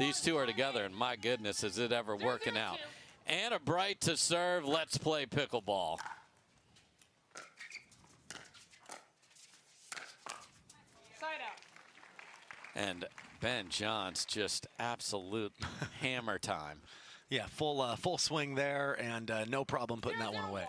these two are together, and my goodness, is it ever working out. Anna Bright to serve. Let's play pickleball. Side out. And Ben Johns just absolute hammer time. Yeah, full swing there, and no problem putting that one away.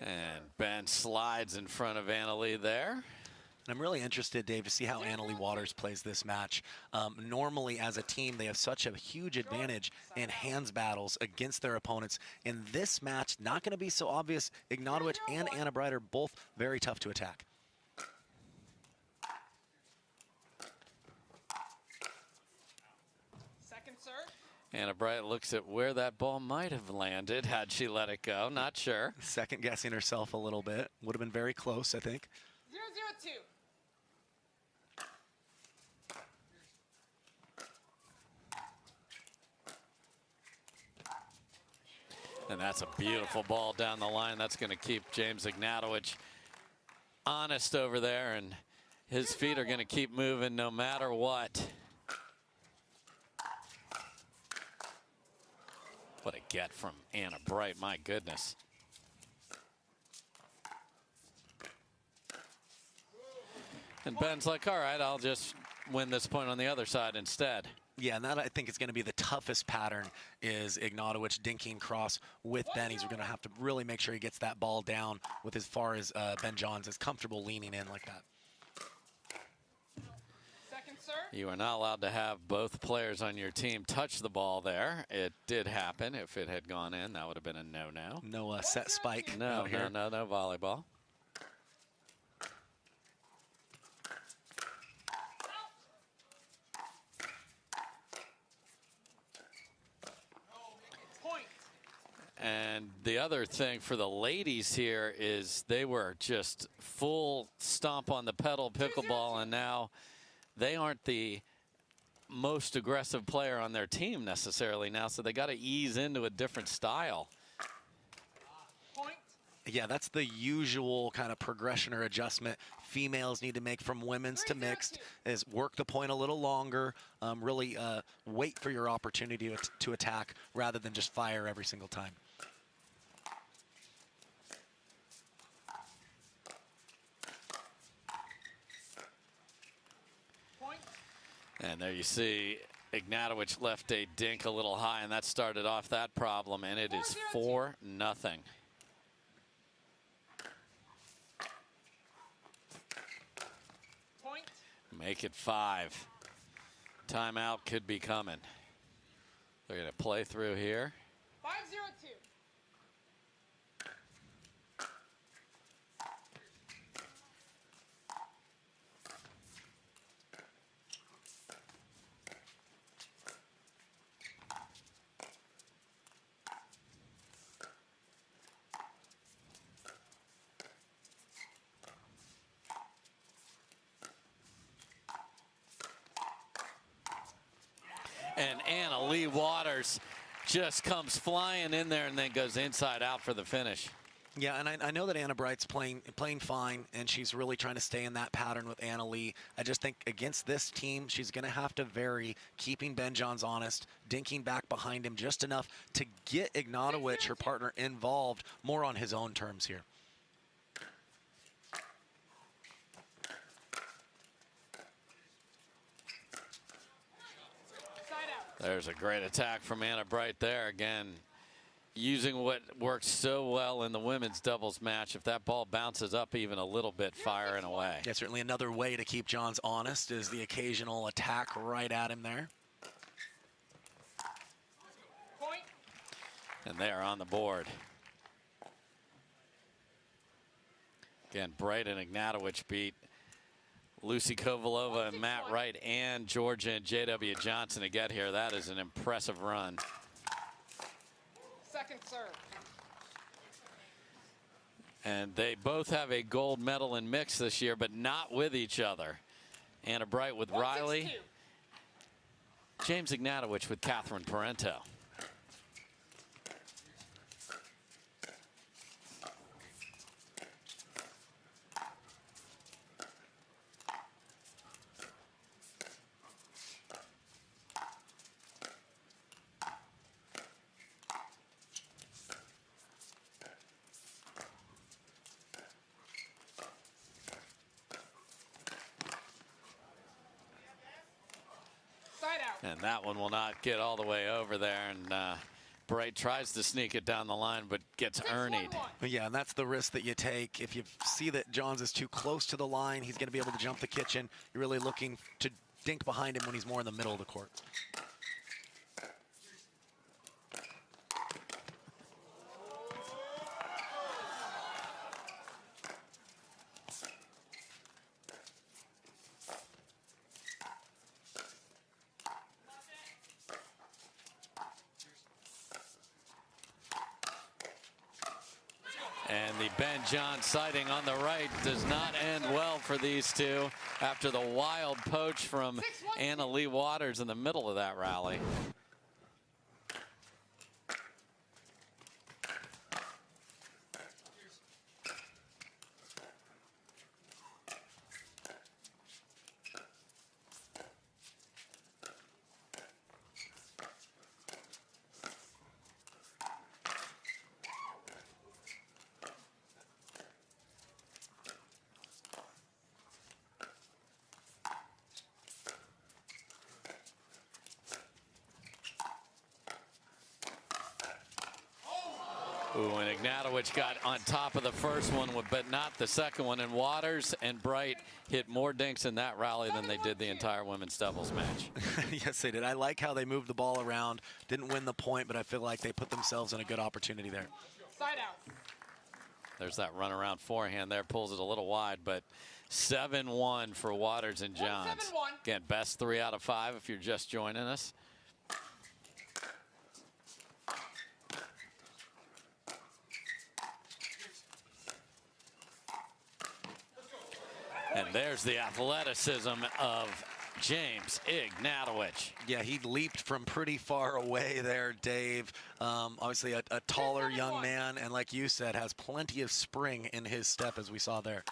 And Ben slides in front of Anna Leigh there. And I'm really interested, Dave, to see how Leigh Waters plays this match. Normally, as a team, they have such a huge advantage in hands battles against their opponents. In this match, not going to be so obvious. Ignatowitch and Anna Bright are both very tough to attack. Second serve. Anna Bright looks at where that ball might have landed had she let it go. Not sure. Second guessing herself a little bit. Would have been very close, I think. 0-0-2. And that's a beautiful ball down the line. That's going to keep James Ignatowitch honest over there, and his feet are going to keep moving no matter what. What a get from Anna Bright, my goodness. And Ben's like, all right, I'll just win this point on the other side instead. Yeah, and that I think is going to be the toughest pattern is Ignatowicz dinking cross with Ben. He's going to have to really make sure he gets that ball down with as far as Ben Johns is comfortable leaning in like that. You are not allowed to have both players on your team touch the ball there. It did happen. If it had gone in, that would have been a no-no. No set spike. No volleyball. And the other thing for the ladies here is they were just full stomp on the pedal pickleball, and now they aren't the most aggressive player on their team necessarily now, so they got to ease into a different style. Yeah, that's the usual kind of progression or adjustment females need to make from women's to mixed, is work the point a little longer, really wait for your opportunity to attack rather than just fire every single time. And there you see Ignatowicz left a dink a little high, and that started off that problem, and it is 4-0. Make it 5. Timeout could be coming. They're going to play through here. 5-0-2. And Leigh Waters just comes flying in there and then goes inside out for the finish. Yeah, and I know that Anna Bright's playing fine, and she's really trying to stay in that pattern with Anna Leigh. I just think against this team, she's going to have to vary, keeping Ben Johns honest, dinking back behind him just enough to get Ignatowicz, her partner, involved more on his own terms here. There's a great attack from Anna Bright there. Again, using what worked so well in the women's doubles match. If that ball bounces up even a little bit, firing away. Yeah, certainly another way to keep Johns honest is the occasional attack right at him there. And they are on the board. Again, Bright and Ignatowicz beat Lucy Kovalova and Matt Wright and Georgia and J.W. Johnson to get here. That is an impressive run. Second serve. And they both have a gold medal in mixed this year, but not with each other. Anna Bright with Riley. 162. James Ignatowitch with Catherine Parento. Side out. And that one will not get all the way over there. And Bright tries to sneak it down the line, but gets 6-1-1. Ernied. Yeah, and that's the risk that you take. If you see that Johns is too close to the line, he's going to be able to jump the kitchen. You're really looking to dink behind him when he's more in the middle of the court. And the Ben John sighting on the right does not end well for these two after the wild poach from Anna Leigh Waters in the middle of that rally. Ooh, and Ignatowitch got on top of the first one, but not the second one. And Waters and Bright hit more dinks in that rally than they did the entire women's doubles match. Yes, they did. I like how they moved the ball around. Didn't win the point, but I feel like they put themselves in a good opportunity there. Side out. There's that runaround forehand there, pulls it a little wide, but 7-1 for Waters and Johns. 1-7-1. Again, best 3 out of 5 if you're just joining us. And there's the athleticism of James Ignatowitch. Yeah, he leaped from pretty far away there, Dave. Obviously a taller young man, and like you said, has plenty of spring in his step, as we saw there.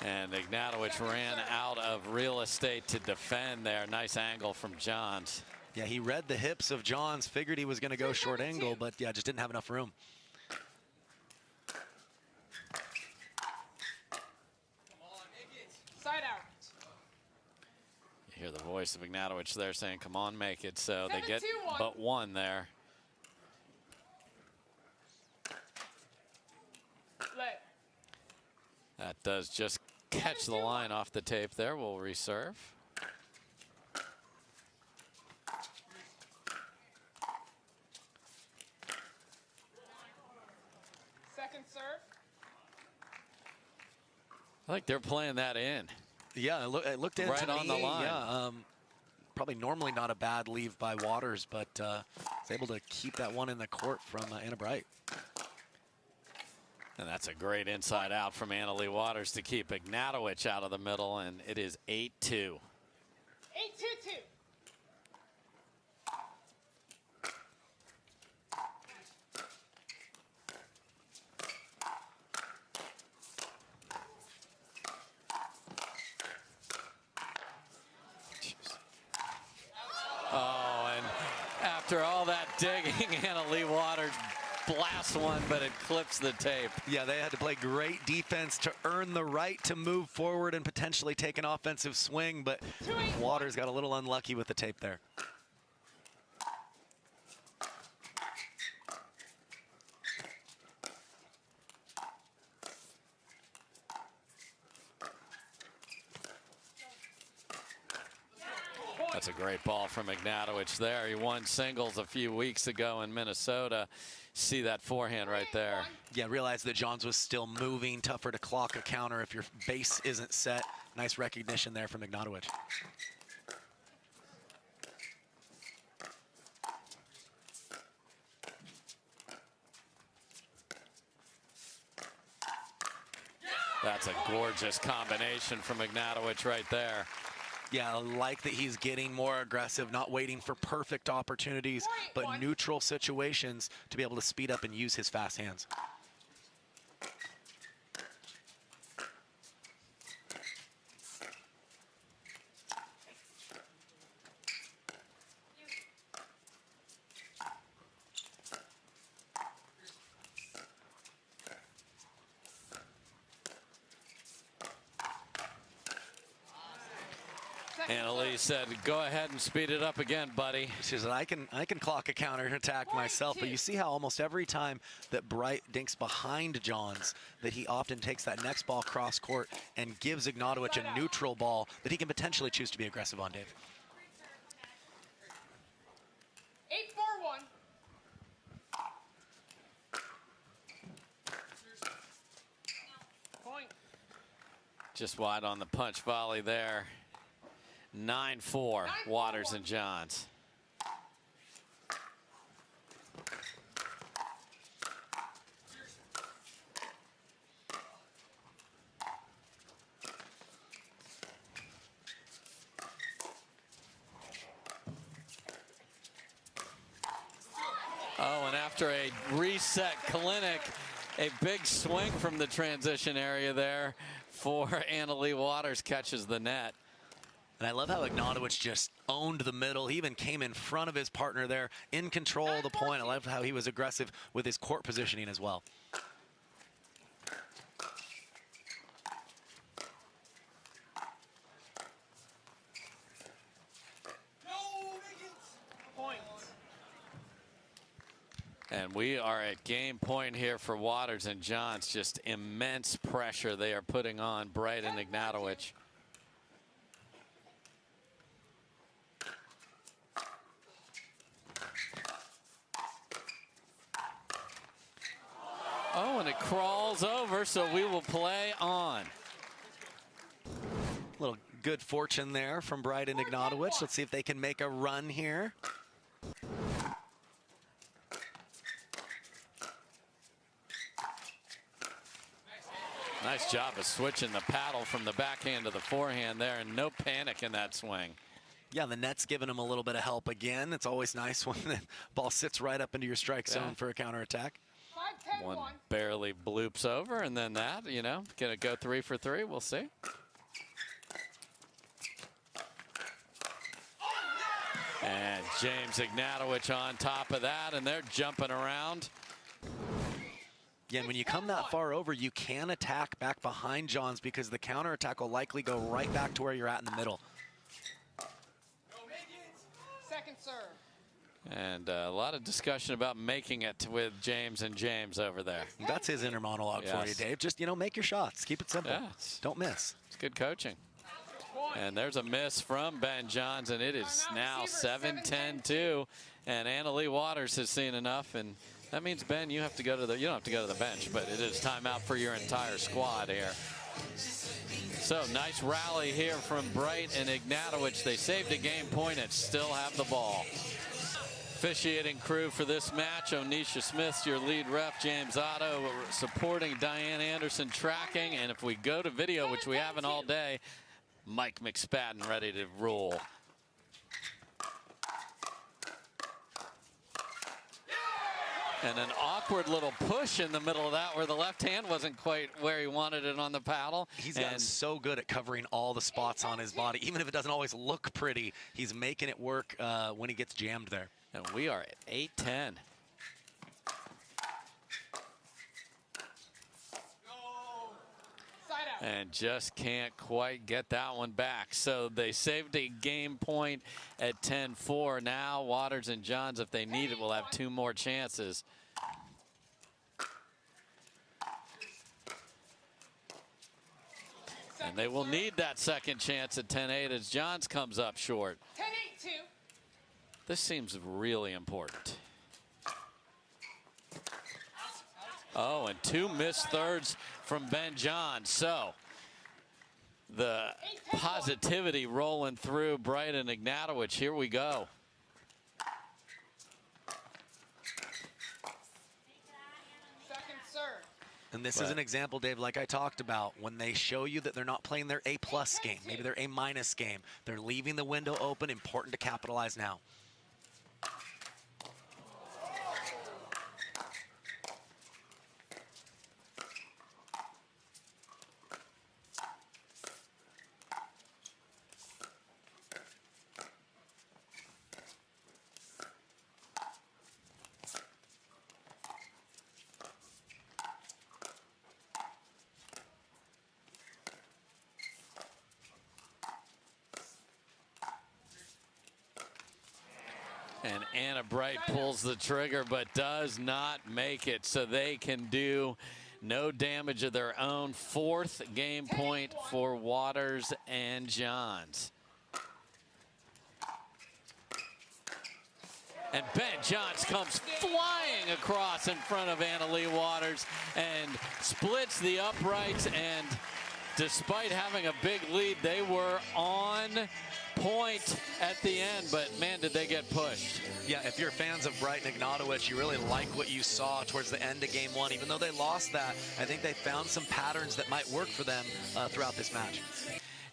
And Ignatowitch ran out of real estate to defend there. Nice angle from Johns. Yeah, he read the hips of Johns, figured he was going to go short angle, but yeah, just didn't have enough room. Side out. You hear the voice of Ignatowicz there saying, come on, make it. So they get 7-2-1. but one there. Let. That does just catch the line off the tape there. We'll reserve. Second serve. I think they're playing that in. Yeah, it looked in Right to on me, the line. Yeah, probably normally not a bad leave by Waters, but was able to keep that one in the court from Anna Bright. And that's a great inside out from Anna Leigh Waters to keep Ignatowicz out of the middle, and it is 8-2. 8-2-2. Oh, and after all that digging, Anna Leigh Waters blasts one, but it clips the tape. Yeah, they had to play great defense to earn the right to move forward and potentially take an offensive swing, but Waters got a little unlucky with the tape there. That's a great ball from Ignatowicz there. He won singles a few weeks ago in Minnesota. See that forehand right there. Yeah, realize that Johns was still moving, tougher to clock a counter if your base isn't set. Nice recognition there from Ignatowicz. That's a gorgeous combination from Ignatowitch right there. Yeah, I like that he's getting more aggressive, not waiting for perfect opportunities, but neutral situations to be able to speed up and use his fast hands. Leigh said, go ahead and speed it up again, buddy. She said, I can clock a counter attack myself, but you see how almost every time that Bright dinks behind Johns, that he often takes that next ball cross court and gives Ignatowitch a neutral ball that he can potentially choose to be aggressive on, Dave. 8-4-1. Point. Just wide on the punch volley there. 9-4, Waters and Johns. Oh, and after a reset clinic, a big swing from the transition area there for Leigh Waters, catches the net. And I love how Ignatowicz just owned the middle. He even came in front of his partner there, in control of the point. I love how he was aggressive with his court positioning as well. Point. And we are at game point here for Waters and Johns. Just immense pressure they are putting on Bright and Ignatowicz. Oh, and it crawls over, so we will play on. Little good fortune there from Bright and Ignatowicz. Let's see if they can make a run here. Nice job of switching the paddle from the backhand to the forehand there, and no panic in that swing. Yeah, the net's giving him a little bit of help again. It's always nice when the ball sits right up into your strike zone for a counterattack. 5-10-1. One barely bloops over, and then that, you know, gonna go 3 for 3. We'll see. And James Ignatowicz on top of that, and they're jumping around. Yeah, and when you come that far over, you can attack back behind Johns because the counterattack will likely go right back to where you're at in the middle. Second serve. And a lot of discussion about making it with James and James over there. That's his inner monologue for you, Dave. Just, you know, make your shots. Keep it simple. Yeah, don't miss. It's good coaching. And there's a miss from Ben Johns, and it is now 7-10-2. And Leigh Waters has seen enough, and that means, Ben, you have to go to the, you don't have to go to the bench, but it is timeout for your entire squad here. So nice rally here from Bright and Ignatowicz. They saved a game point and still have the ball. Officiating crew for this match, Onisha Smith, your lead ref, James Otto supporting, Diane Anderson tracking, and if we go to video, which we haven't all day, Mike McSpadden ready to roll. And an awkward little push in the middle of that where the left hand wasn't quite where he wanted it on the paddle. He's gotten so good at covering all the spots on his body. Even if it doesn't always look pretty, he's making it work when he gets jammed there. And we are at 8-10. And just can't quite get that one back. So they saved a game point at 10-4. Now Waters and Johns, if they need it, will have 2 more chances. And they will need that second chance at 10-8 as Johns comes up short. 10-8-2. This seems really important. Oh, and 2 missed thirds from Ben Johns. So the positivity rolling through Bright and Ignatowicz. Here we go. Second serve. And this is an example, Dave, like I talked about, when they show you that they're not playing their A-plus game, maybe their A-minus game. They're leaving the window open, important to capitalize now. And Anna Bright pulls the trigger but does not make it, so they can do no damage of their own. 4th game point for Waters and Johns. And Ben Johns comes flying across in front of Leigh Waters and splits the uprights, and despite having a big lead, they were on point at the end, but man, did they get pushed. Yeah, if you're fans of Bright and Ignatowitch, you really like what you saw towards the end of game 1. Even though they lost that, I think they found some patterns that might work for them throughout this match.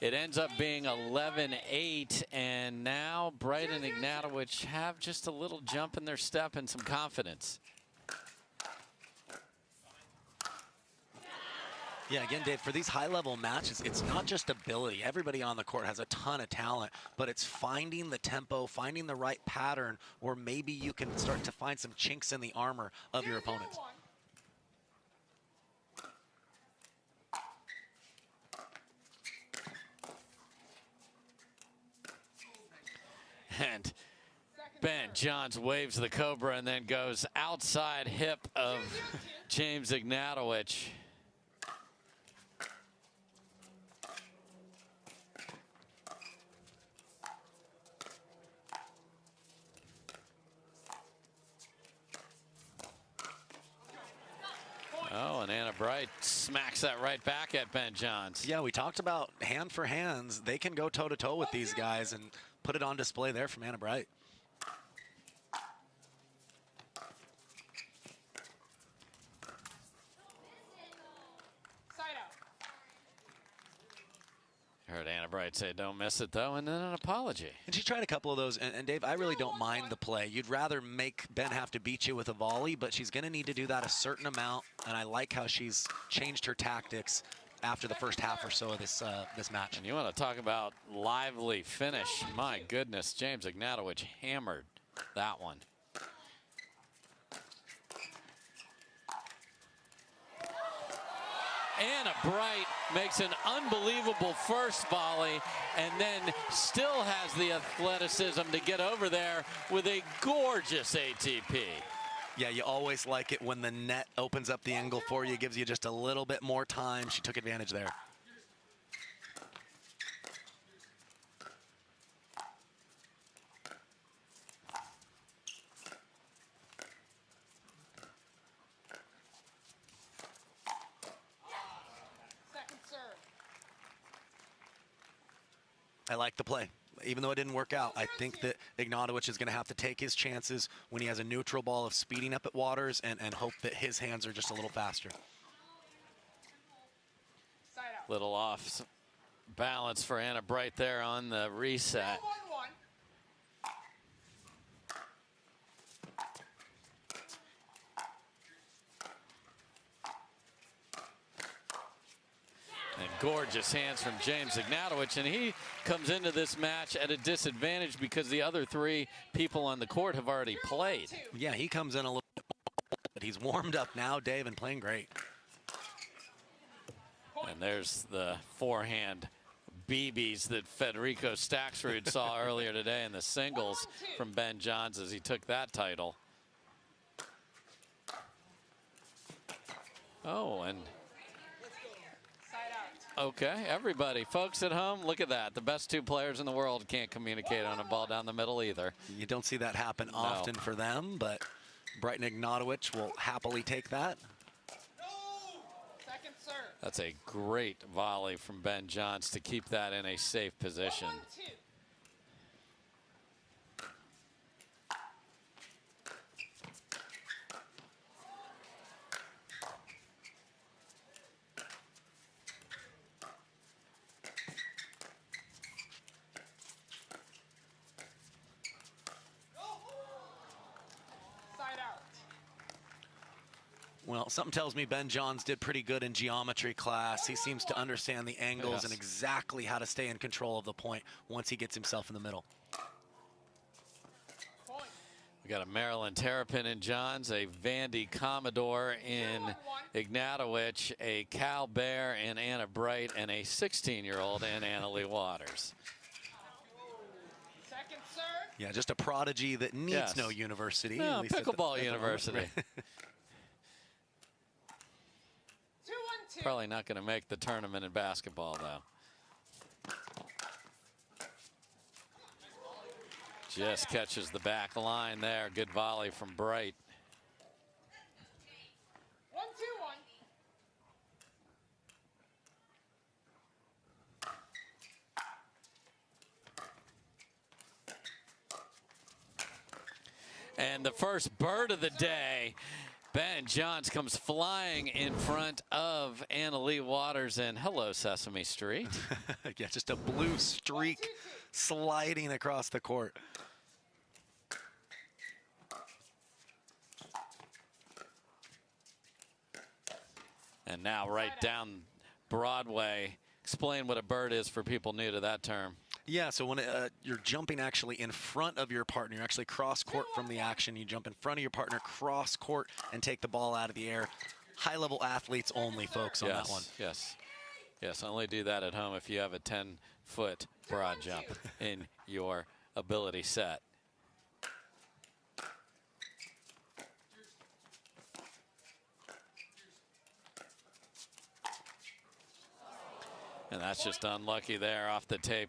It ends up being 11-8, and now Bright and Ignatowitch have just a little jump in their step and some confidence. Yeah, again, Dave, for these high-level matches, it's not just ability. Everybody on the court has a ton of talent, but it's finding the tempo, finding the right pattern, or maybe you can start to find some chinks in the armor of your opponents. And Ben Johns waves the Cobra and then goes outside hip of James Ignatowitch. Oh, and Anna Bright smacks that right back at Ben Johns. Yeah, we talked about hand for hands. They can go toe-to-toe with these guys and put it on display there from Anna Bright. Heard Anna Bright say, "Don't miss it," though, and then an apology. And she tried a couple of those, and Dave, I really don't mind the play. You'd rather make Ben have to beat you with a volley, but she's going to need to do that a certain amount, and I like how she's changed her tactics after the first half or so of this match. And you want to talk about lively finish. My goodness, James Ignatowitch hammered that one. Anna Bright makes an unbelievable first volley and then still has the athleticism to get over there with a gorgeous ATP. Yeah, you always like it when the net opens up the angle for you, gives you just a little bit more time. She took advantage there. I like the play. Even though it didn't work out, I think that Ignatowitch is going to have to take his chances when he has a neutral ball of speeding up at Waters and hope that his hands are just a little faster. Little off balance for Anna Bright there on the reset. And gorgeous hands from James Ignatowitch, and he comes into this match at a disadvantage because the other 3 people on the court have already played. Yeah, he comes in a little bit more, but he's warmed up now, Dave, and playing great. And there's the forehand BBs that Federico Staxrud saw earlier today in the singles from Ben Johns as he took that title. Oh, and okay, everybody, folks at home, look at that. The best 2 players in the world can't communicate on a ball down the middle either. You don't see that happen often for them, but Bright and Ignatowitch will happily take that. That's a great volley from Ben Johns to keep that in a safe position. Well, something tells me Ben Johns did pretty good in geometry class. He seems to understand the angles and exactly how to stay in control of the point once he gets himself in the middle. We got a Maryland Terrapin in Johns, a Vandy Commodore in Ignatowitch, a Cal Bear in Anna Bright, and a 16-year-old in Leigh Waters. Second serve. Yeah, just a prodigy that needs no university. No, at least pickleball university. 2-1-2. Probably not going to make the tournament in basketball, though. Just catches the back line there. Good volley from Bright. 1-2-1. And the first bird of the day, Ben Johns, comes flying in front of Leigh Waters, and hello, Sesame Street. Yeah, just a blue streak sliding across the court. And now right down Broadway. Explain what a bird is for people new to that term. Yeah, so when you're jumping actually in front of your partner, you're actually cross court from the action. You jump in front of your partner, cross court, and take the ball out of the air. High-level athletes only, folks, on that one. Yes, only do that at home if you have a 10-foot broad jump in your ability set. And that's just unlucky there off the tape.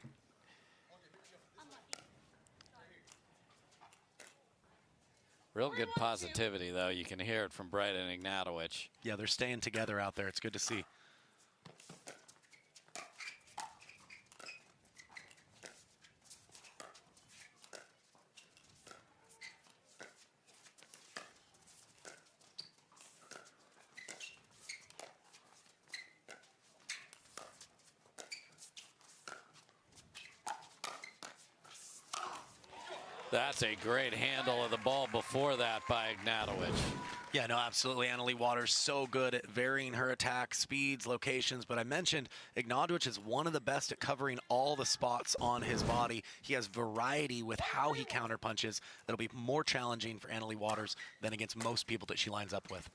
Real good positivity, though. You can hear it from Bright and Ignatowitch. Yeah, they're staying together out there. It's good to see. That's a great handle of the ball before that by Ignatowitch. Yeah, no, absolutely. Leigh Waters so good at varying her attack speeds, locations. But I mentioned Ignatowitch is one of the best at covering all the spots on his body. He has variety with how he counterpunches. That'll be more challenging for Leigh Waters than against most people that she lines up with.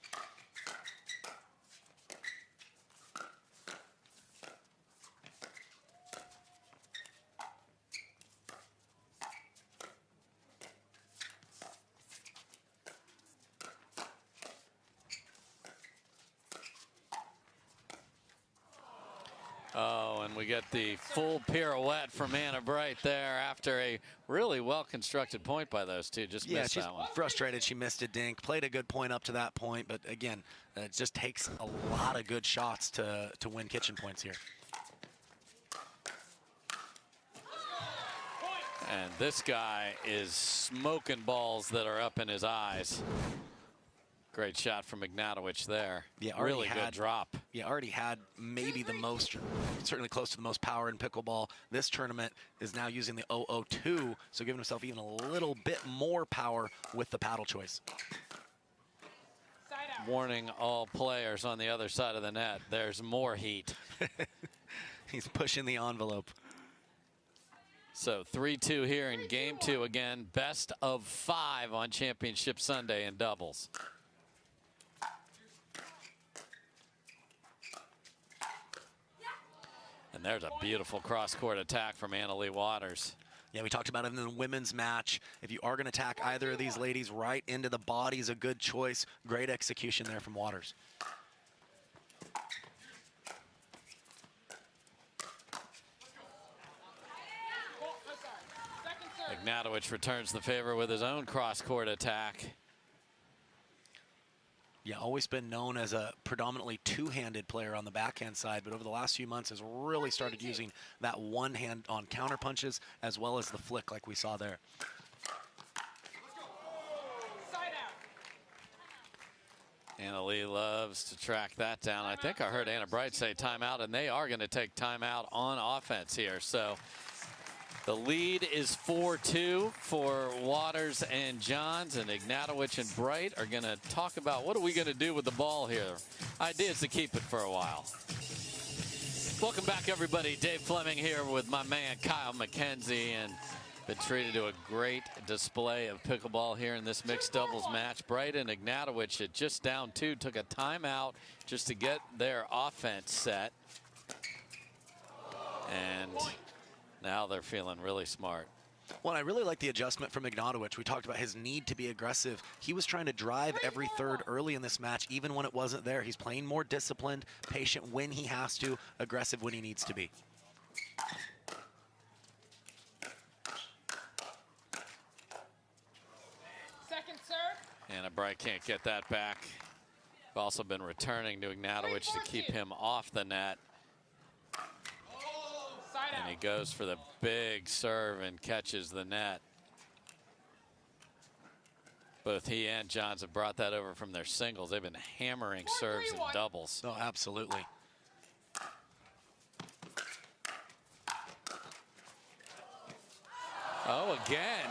Oh, and we get the full pirouette from Anna Bright there after a really well-constructed point by those two. Just missed that one. She's frustrated she missed a dink. Played a good point up to that point, but again, it just takes a lot of good shots to win kitchen points here. And this guy is smoking balls that are up in his eyes. Great shot from Ignatowitch there. Yeah, really good drop. Yeah, already had maybe the most, certainly close to the most power in pickleball. This tournament is now using the 002, so giving himself even a little bit more power with the paddle choice. Warning all players on the other side of the net, there's more heat. He's pushing the envelope. So 3-2 here in game two. Again, best of 5 on Championship Sunday in doubles. And there's a beautiful cross-court attack from Leigh Waters. Yeah, we talked about it in the women's match. If you are going to attack either of these ladies right into the body is a good choice. Great execution there from Waters. Ignatowicz returns the favor with his own cross-court attack. Yeah, always been known as a predominantly two-handed player on the backhand side, but over the last few months has really started using that one hand on counter punches as well as the flick like we saw there. Leigh loves to track that down. I think I heard Anna Bright say timeout, and they are going to take timeout on offense here. So The lead is 4-2 for Waters and Johns, and Ignatowitch and Bright are going to talk about what are we going to do with the ball here. Idea is to keep it for a while. Welcome back, everybody. Dave Fleming here with my man Kyle McKenzie, and been treated to a great display of pickleball here in this mixed doubles match. Bright and Ignatowitch at just down 2 took a timeout just to get their offense set, and now they're feeling really smart. Well, I really like the adjustment from Ignatowitch. We talked about his need to be aggressive. He was trying to drive every third early in this match, even when it wasn't there. He's playing more disciplined, patient when he has to, aggressive when he needs to be. Second serve. Anna Bright can't get that back. We've also been returning to Ignatowitch to keep him off the net. And he goes for the big serve and catches the net. Both he and Johns have brought that over from their singles. They've been hammering serves and doubles. Oh, absolutely. Oh, again.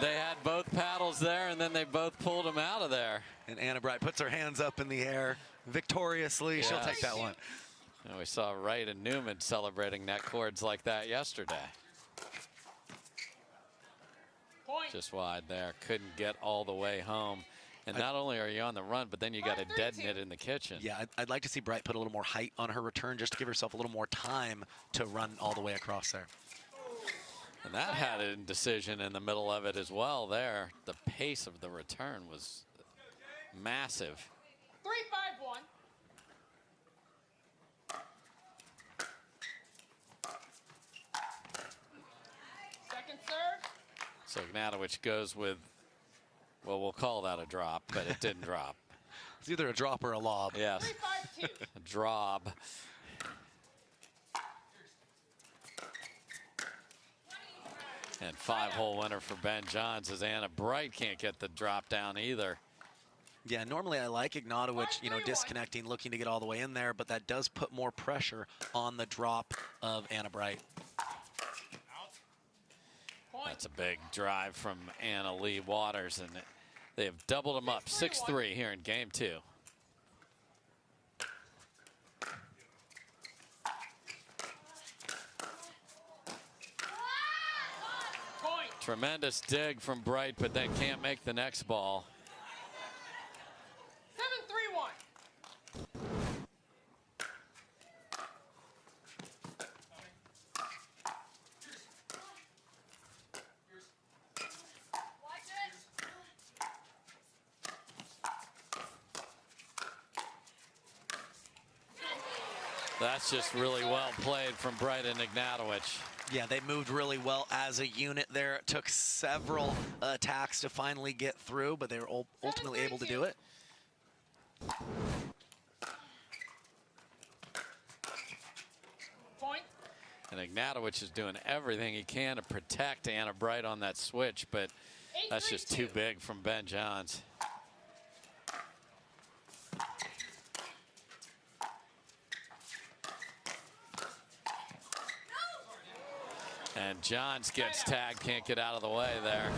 They had both paddles there, and then they both pulled him out of there. And Anna Bright puts her hands up in the air victoriously. Yes. She'll take that one. And we saw Wright and Newman celebrating net cords like that yesterday. Point. Just wide there. Couldn't get all the way home. And not only are you on the run, but then you got to deaden it in the kitchen. Yeah, I'd like to see Bright put a little more height on her return just to give herself a little more time to run all the way across there. And that had a decision in the middle of it as well there. The pace of the return was massive. 3-5-1. Second serve. So Ignatowitch goes with, well, we'll call that a drop, but it didn't drop. It's either a drop or a lob. Yes. 3-5-2. A drop. And 5-hole winner for Ben Johns, as Anna Bright can't get the drop down either. Yeah, normally I like Ignatowicz, disconnecting, looking to get all the way in there, but that does put more pressure on the drop of Anna Bright. That's a big drive from Anna Leigh Waters, and they have doubled them up 6-3 here in game 2. Tremendous dig from Bright, but then can't make the next ball. 7-3-1. That's just really well played from Bright and Ignatowitch. Yeah, they moved really well as a unit there. It took several attacks to finally get through, but they were ultimately able to do it. Point. And Ignatowitch is doing everything he can to protect Anna Bright on that switch, but that's just too big from Ben Johns. And Johns gets tagged, can't get out of the way there.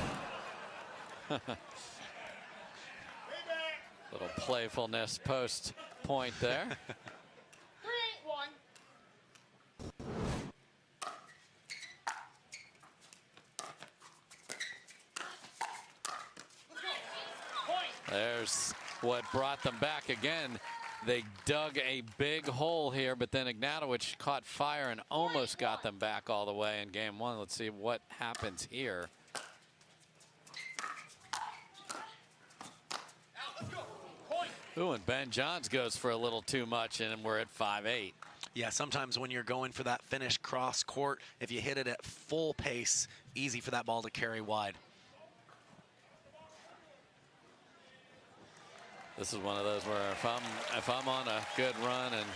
Little playfulness post point there. 3-8-1. There's what brought them back again. They dug a big hole here, but then Ignatowitch caught fire and almost got them back all the way in game 1. Let's see what happens here. Ooh, and Ben Johns goes for a little too much, and we're at 5-8. Yeah, sometimes when you're going for that finish cross court, if you hit it at full pace, easy for that ball to carry wide. This is one of those where if I'm on a good run, and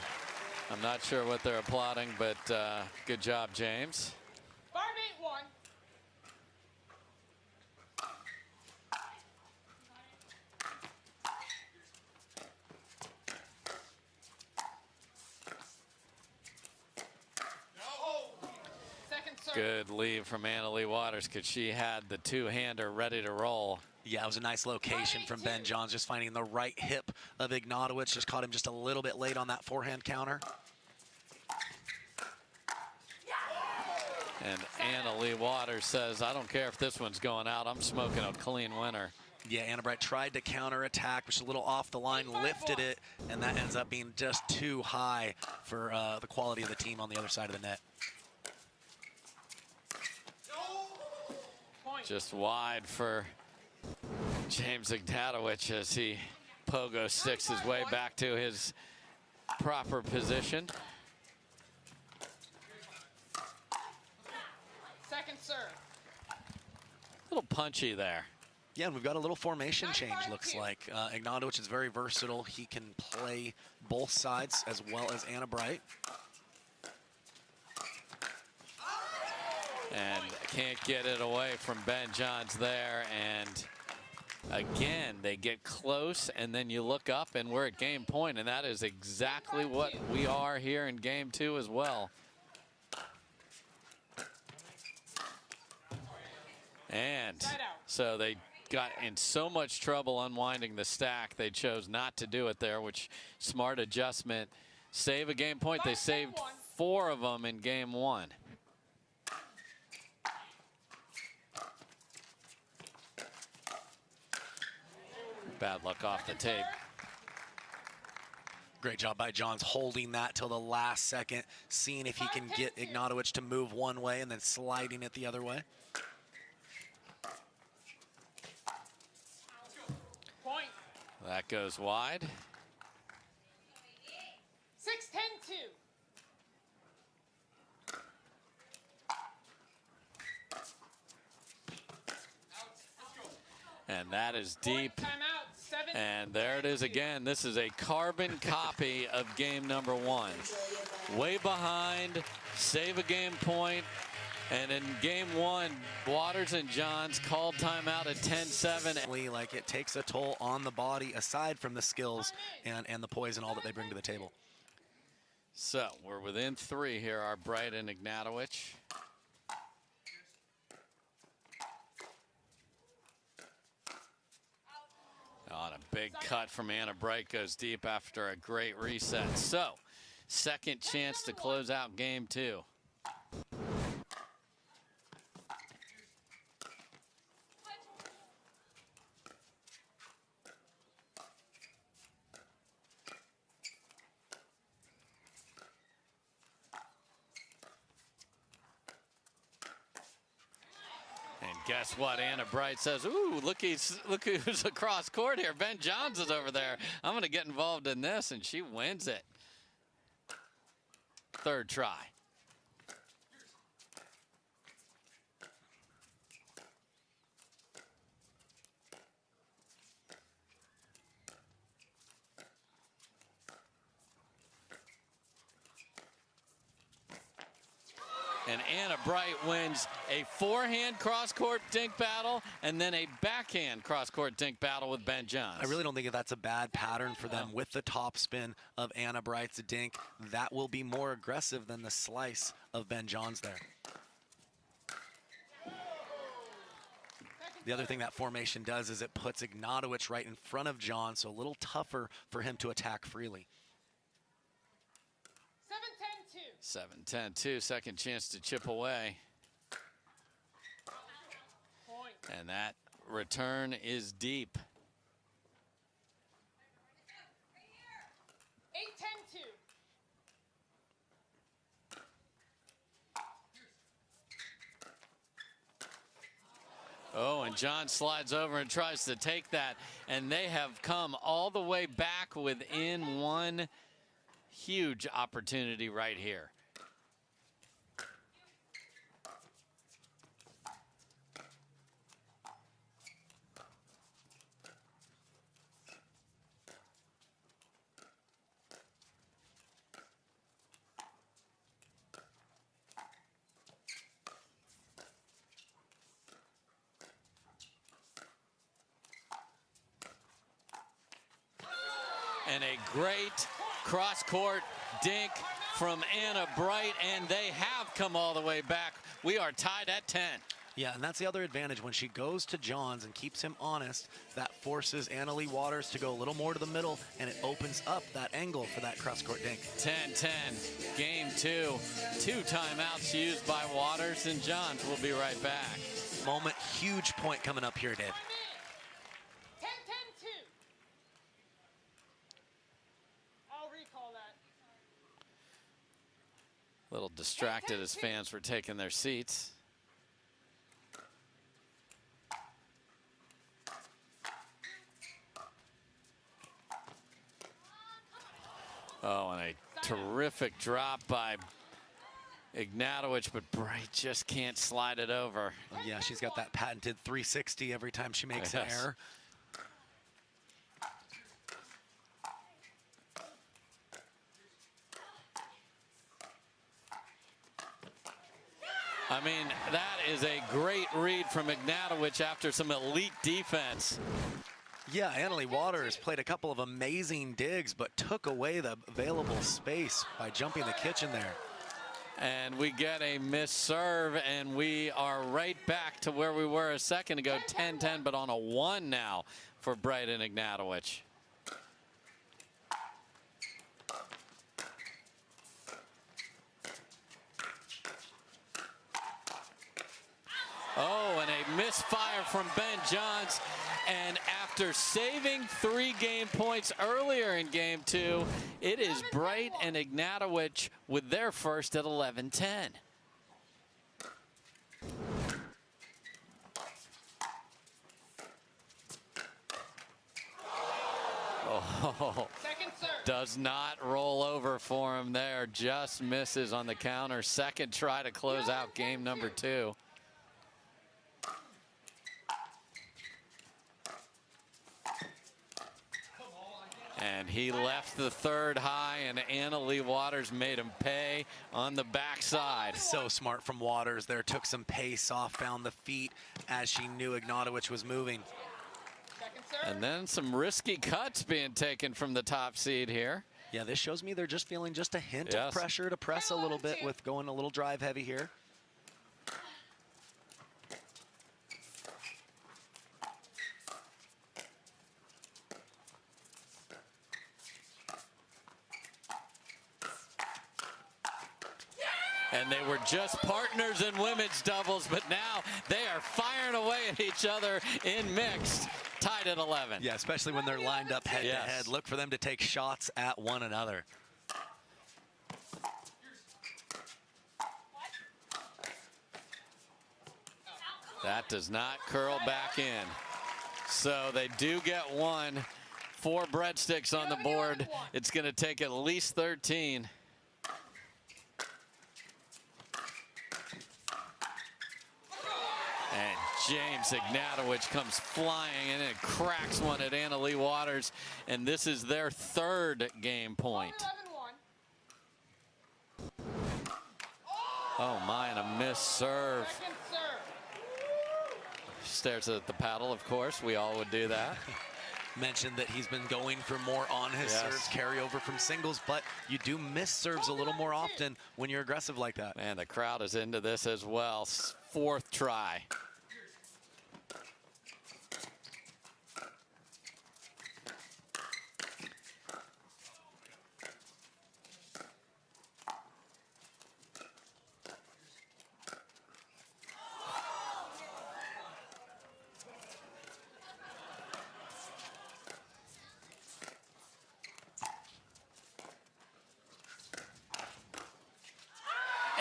I'm not sure what they're applauding, but good job, James. 5-8-1. Good lead from Leigh Waters because she had the two-hander ready to roll. Yeah, it was a nice location from Ben Johns, just finding the right hip of Ignatowitch. Just caught him just a little bit late on that forehand counter. And Leigh Waters says, I don't care if this one's going out. I'm smoking a clean winner. Yeah, Anna Bright tried to counterattack, was a little off the line, lifted it, and that ends up being just too high for the quality of the team on the other side of the net. Just wide for James Ignatowitch as he pogo sticks his way back to his proper position. Second serve. A little punchy there. Yeah, and we've got a little formation change, looks like. Ignatowicz is very versatile. He can play both sides as well as Anna Bright. And can't get it away from Ben Johns there. And again, they get close, and then you look up, and we're at game point, and that is exactly what we are here in game two as well. And so they got in so much trouble unwinding the stack, they chose not to do it there, which smart adjustment. Save a game point. They saved 4 of them in game one. Bad luck off the tape. Great job by Johns holding that till the last second, seeing if he can get Ignatowicz to move one way and then sliding it the other way. Point. That goes wide. 6-10-2. And that is deep. Timeout. 7. And there it is again. This is a carbon copy of game number 1. Way behind, save a game point. And in game 1, Waters and Johns called timeout at 10-7. Like, it takes a toll on the body aside from the skills and the poise and all that they bring to the table. So we're within 3 here, our Bright and Ignatowicz. On a big cut from Anna Bright, goes deep after a great reset. So, second chance to close out game 2. Guess what? Anna Bright says, ooh, look who's across court here. Ben Johns is over there. I'm going to get involved in this, and she wins it. Third try. And Anna Bright wins a forehand cross-court dink battle and then a backhand cross-court dink battle with Ben Johns. I really don't think that that's a bad pattern for them with the top spin of Anna Bright's dink. That will be more aggressive than the slice of Ben Johns there. The other thing that formation does is it puts Ignatowicz right in front of Johns, so a little tougher for him to attack freely. 7-10-2. 7-10-2, second chance to chip away. Point. And that return is deep. 8-10-2. Oh, and John slides over and tries to take that, and they have come all the way back within one huge opportunity right here. And a great cross-court dink from Anna Bright, and they have come all the way back. We are tied at 10. Yeah, and that's the other advantage. When she goes to Johns and keeps him honest, that forces Leigh Waters to go a little more to the middle, and it opens up that angle for that cross-court dink. 10-10, game 2. 2 timeouts used by Waters and Johns. We'll be right back. Moment, huge point coming up here, Dave. 10-10-2. I'll recall that. A little distracted as fans were taking their seats. Oh, and a terrific drop by Ignatowitch, but Bright just can't slide it over. Yeah, she's got that patented 360 every time she makes an error. I mean, that is a great read from Ignatowicz after some elite defense. Yeah, Leigh Waters played a couple of amazing digs, but took away the available space by jumping the kitchen there. And we get a missed serve, and we are right back to where we were a second ago, 10-10, but on a 1 now for Bright and Ignatowicz. Oh, and a misfire from Ben Johns. And after saving 3 game points earlier in game 2, it is Bright and Ignatowicz with their first at 11-10. Oh, Second serve. does not roll over for him there. Just misses on the counter. Second try to close out game number 2. And he left the third high, and Leigh Waters made him pay on the backside. So smart from Waters there. Took some pace off, found the feet as she knew Ignatowicz was moving. Second serve. And then some risky cuts being taken from the top seed here. Yeah, this shows me they're just feeling just a hint Yes. of pressure to press a little bit with going a little drive heavy here. And they were just partners in women's doubles, but now they are firing away at each other in mixed, tied at 11. Yeah, especially when they're lined up head to Yes. head. Look for them to take shots at one another. That does not curl back in. So they do get 1. 4 breadsticks on the board. It's going to take at least 13. And James Ignatowicz comes flying in and cracks one at Leigh Waters. And this is their 3rd game point. 11-1. Oh my, and a missed serve. Second serve. Stares at the paddle, of course. We all would do that. Mentioned that he's been going for more on his Yes. serves, carry over from singles, but you do miss serves a little more often when you're aggressive like that. Man, the crowd is into this as well. 4th try.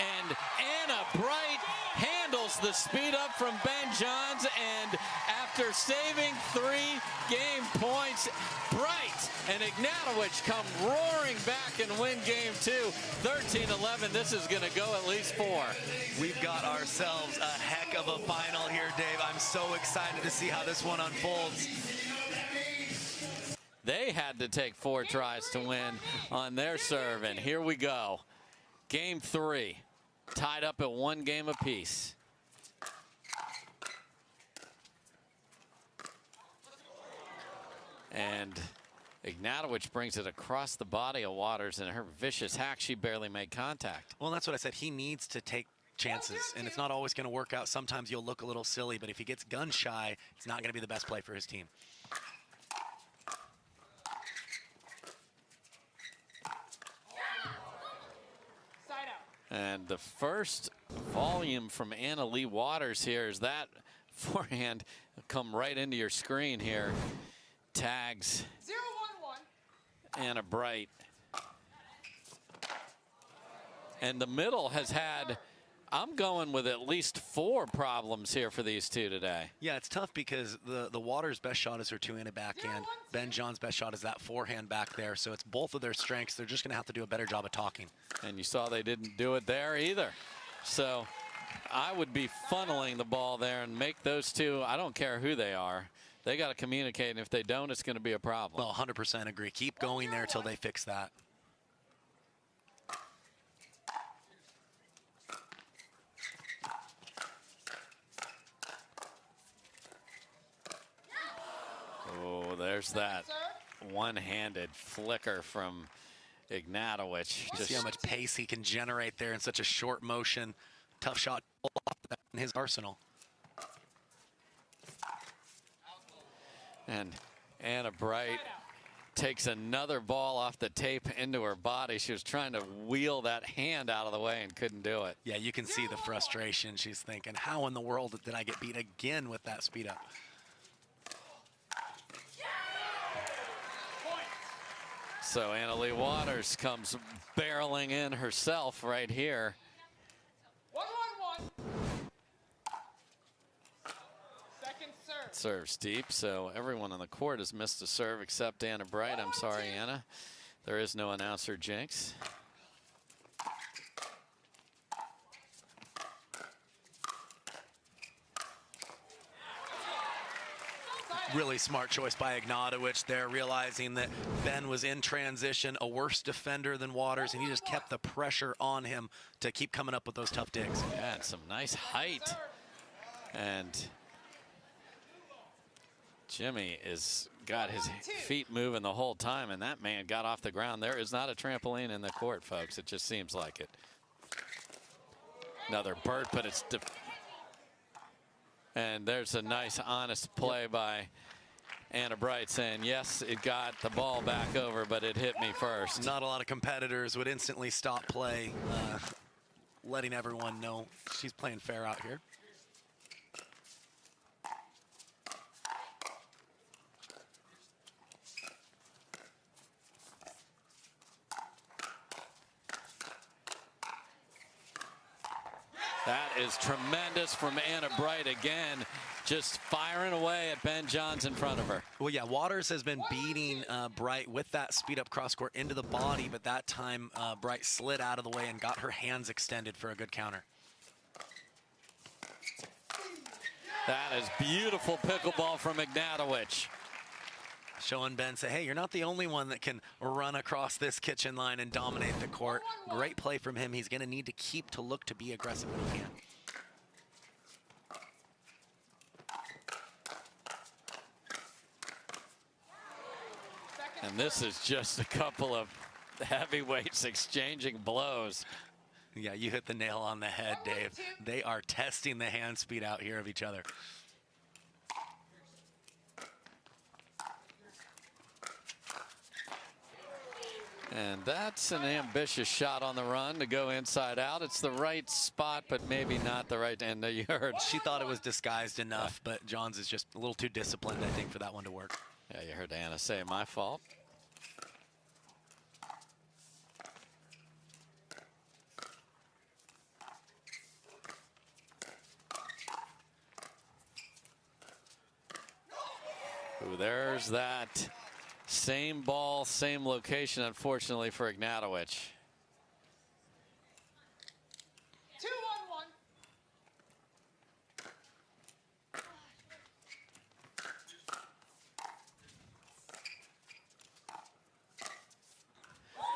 And Anna Bright handles the speed up from Ben Johns, and after saving 3 game points, Bright and Ignatowicz come roaring back and win game 2, 13-11. This is going to go at least 4. We've got ourselves a heck of a final here, Dave. I'm so excited to see how this one unfolds. They had to take 4 tries to win on their serve, and here we go. Game 3, tied up at 1 game apiece. And Ignatowitch brings it across the body of Waters, and her vicious hack, she barely made contact. Well, that's what I said. He needs to take chances, and it's not always going to work out. Sometimes you'll look a little silly, but if he gets gun shy, it's not going to be the best play for his team. Side out. And the first volume from Leigh Waters here is that forehand come right into your screen here. Tags 0-1-1. Anna Bright. And the middle has had, I'm going with at least 4 problems here for these two today. Yeah, it's tough because the Waters' best shot is her two-handed backhand. Ben John's best shot is that forehand back there. So it's both of their strengths. They're just going to have to do a better job of talking. And you saw they didn't do it there either. So I would be funneling the ball there and make those two, I don't care who they are, they got to communicate, and if they don't, it's going to be a problem. Well, 100% agree. Keep going there till they fix that. Oh, there's that one-handed flicker from Ignatowicz. Just see how much pace he can generate there in such a short motion. Tough shot in his arsenal. And Anna Bright takes another ball off the tape into her body. She was trying to wheel that hand out of the way and couldn't do it. Yeah, you can see the frustration. She's thinking, how in the world did I get beat again with that speed up? So Leigh Waters comes barreling in herself right here. 1-1-1. Second serve. Serves deep, so everyone on the court has missed a serve except Anna Bright. I'm sorry, Anna. There is no announcer jinx. Really smart choice by Ignatowitch there, realizing that Ben was in transition, a worse defender than Waters, and he just kept the pressure on him to keep coming up with those tough digs. Yeah, and some nice height. And Jimmy is got his feet moving the whole time, and that man got off the ground. There is not a trampoline in the court, folks. It just seems like it. Another bird, but it's and there's a nice, honest play by Anna Bright saying, yes, it got the ball back over, but it hit me first. Not a lot of competitors would instantly stop play, letting everyone know she's playing fair out here. That is tremendous from Anna Bright again, just firing away at Ben Johns in front of her. Well, yeah, Waters has been beating Bright with that speed up cross court into the body, but that time Bright slid out of the way and got her hands extended for a good counter. That is beautiful pickleball from Ignatowitch. Showing Ben, say, hey, you're not the only one that can run across this kitchen line and dominate the court. Great play from him. He's going to need to keep to look to be aggressive when he can. And this is just a couple of heavyweights exchanging blows. Yeah, you hit the nail on the head, Dave. They are testing the hand speed out here of each other. And that's an ambitious shot on the run to go inside out. It's the right spot, but maybe not the right end. You heard. She thought it was disguised enough, but Johns is just a little too disciplined, I think, for that one to work. Yeah, you heard Anna say, my fault. Ooh, there's that. Same ball, same location, unfortunately, for Ignatowitch. 2-1-1.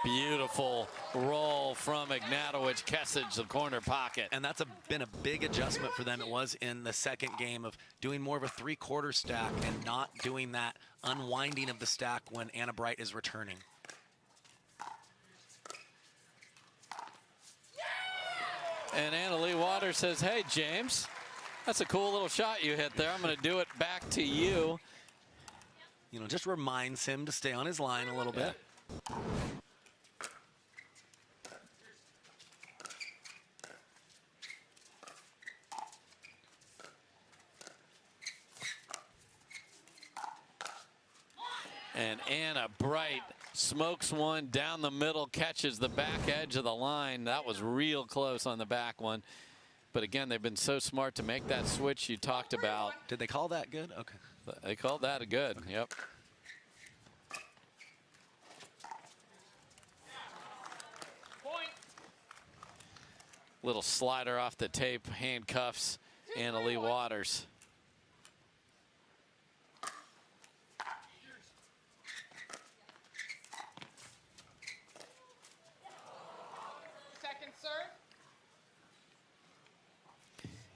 Beautiful roll from Ignatowicz. Kesage, the corner pocket. And that's been a big adjustment for them. It was in the second game of doing more of a three-quarter stack and not doing that unwinding of the stack when Anna Bright is returning. And Leigh Waters says, hey, James, that's a cool little shot you hit there. I'm going to do it back to you. You know, just reminds him to stay on his line a little bit. And Anna Bright smokes one down the middle, catches the back edge of the line. That was real close on the back one. But again, they've been so smart to make that switch you talked about. Did they call that good? Okay. They called that a good, yep. Point. Little slider off the tape, handcuffs Leigh Waters. Second serve.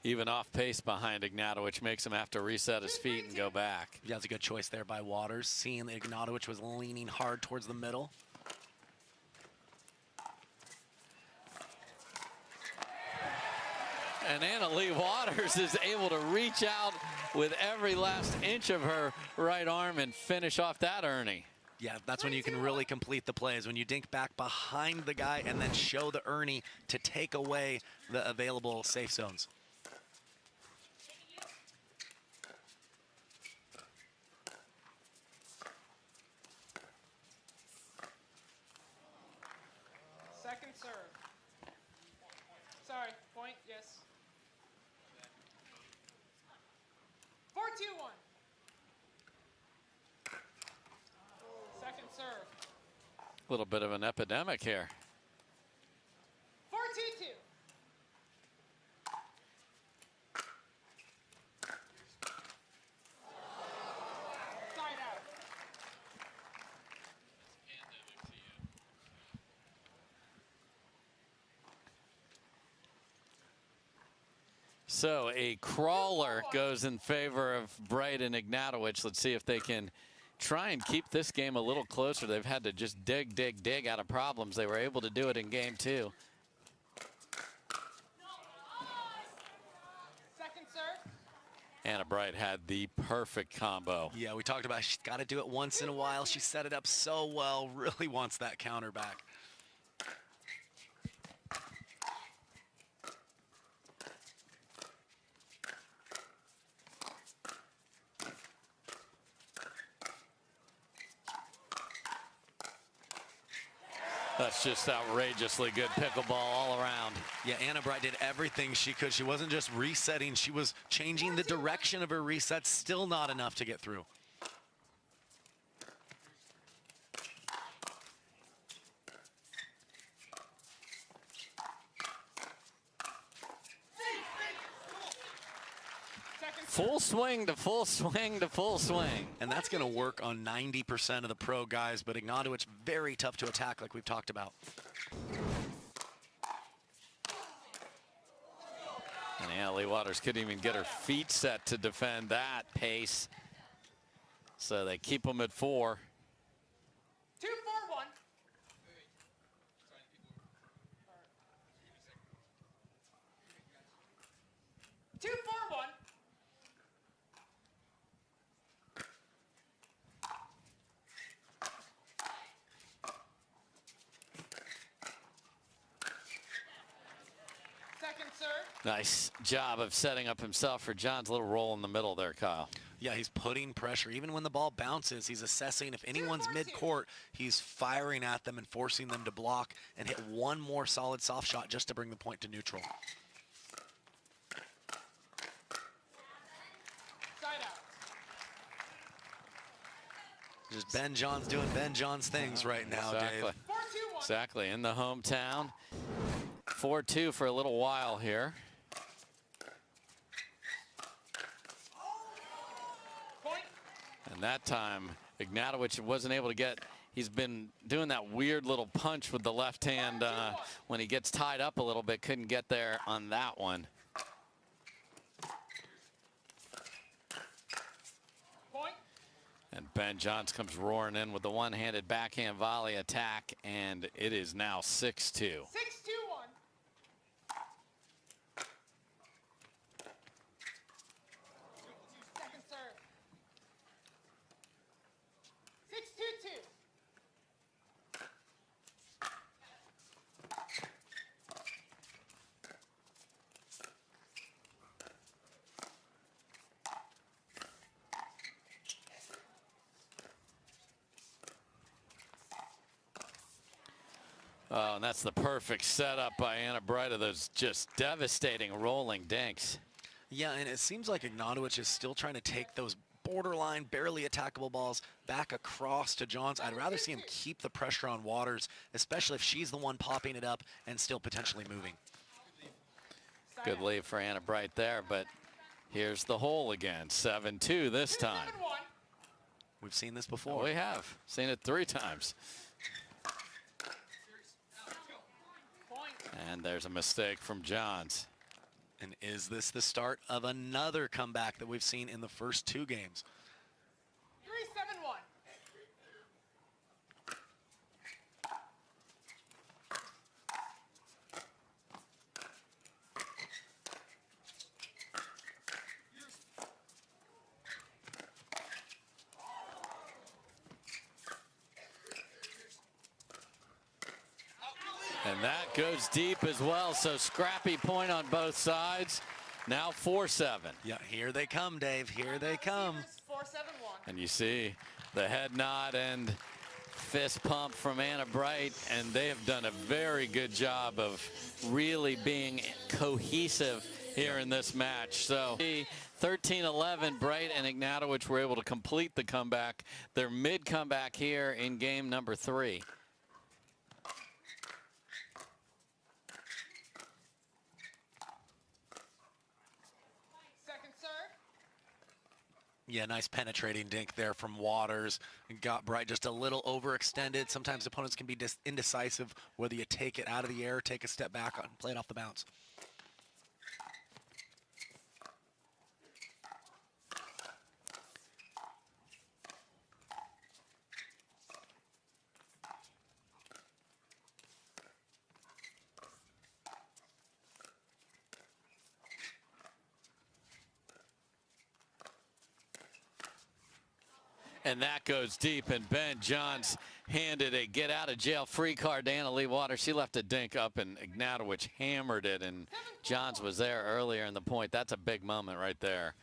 Even off pace behind Ignatowicz makes him have to reset his feet and go back. Yeah, that's a good choice there by Waters, seeing that Ignatowicz was leaning hard towards the middle. And Leigh Waters is able to reach out with every last inch of her right arm and finish off that Ernie. Yeah, that's when you can really complete the plays, when you dink back behind the guy and then show the Ernie to take away the available safe zones. Second serve. Sorry, point, yes. 4-2-1. Second serve. A little bit of an epidemic here. 4-2-2. Side out. So a crawler goes in favor of Bright and Ignatowicz. Let's see if they can try and keep this game a little closer. They've had to just dig out of problems. They were able to do it in game two. Second serve. Anna Bright had the perfect combo. Yeah, we talked about she's got to do it once in a while. She set it up so well, really wants that counter back. That's just outrageously good pickleball all around. Yeah, Anna Bright did everything she could. She wasn't just resetting, she was changing the direction of her reset. Still not enough to get through. Full swing to full swing to full swing. And that's going to work on 90% of the pro guys, but Ignatowicz very tough to attack like we've talked about. And Leigh Waters couldn't even get her feet set to defend that pace. So they keep them at 4. 2-4-1. 2-4-1. Second serve. Nice job of setting up himself for John's little roll in the middle there, Kyle. Yeah, he's putting pressure. Even when the ball bounces, he's assessing if anyone's mid-court, he's firing at them and forcing them to block and hit one more solid soft shot just to bring the point to neutral. Side out. Just Ben John's doing Ben John's things right now, Exactly. Dave. 4-2-1. Exactly, in the hometown. 4-2 for a little while here. Point. And that time, Ignatowicz wasn't able to get He's been doing that weird little punch with the left hand when he gets tied up a little bit. Couldn't get there on that one. Point. And Ben Johns comes roaring in with the one-handed backhand volley attack, and it is now 6-2. 6-2-1. Second serve. 6-2-2. Oh, and that's the perfect setup by Anna Bright. Those just devastating rolling dinks. Yeah, and it seems like Ignatowitch is still trying to take those borderline, barely attackable balls back across to Johns. I'd rather see him keep the pressure on Waters, especially if she's the one popping it up and still potentially moving. Good lead for Anna Bright there, but here's the hole again. 7-2 this time. 7-1. We've seen this before. We have seen it 3 times. Point. And there's a mistake from Johns. And is this the start of another comeback that we've seen in the first 2 games? 3-7-1. And that goes deep as well, so scrappy point on both sides. Now 4-7. Yeah, here they come, Dave. Here they come. 4-7-1. And you see the head nod and fist pump from Anna Bright, and they have done a very good job of really being cohesive here in this match. So 13-11, Bright and Ignatowitch were able to complete the comeback. Their mid comeback here in game number 3. Second serve. Yeah, nice penetrating dink there from Waters. Got Bright just a little overextended. Sometimes opponents can be indecisive whether you take it out of the air, take a step back, and play it off the bounce. And that goes deep, and Ben Johns handed a get-out-of-jail-free card to Anna Leigh Waters. She left a dink up, and Ignatowitch hammered it, and Johns was there earlier in the point. That's a big moment right there.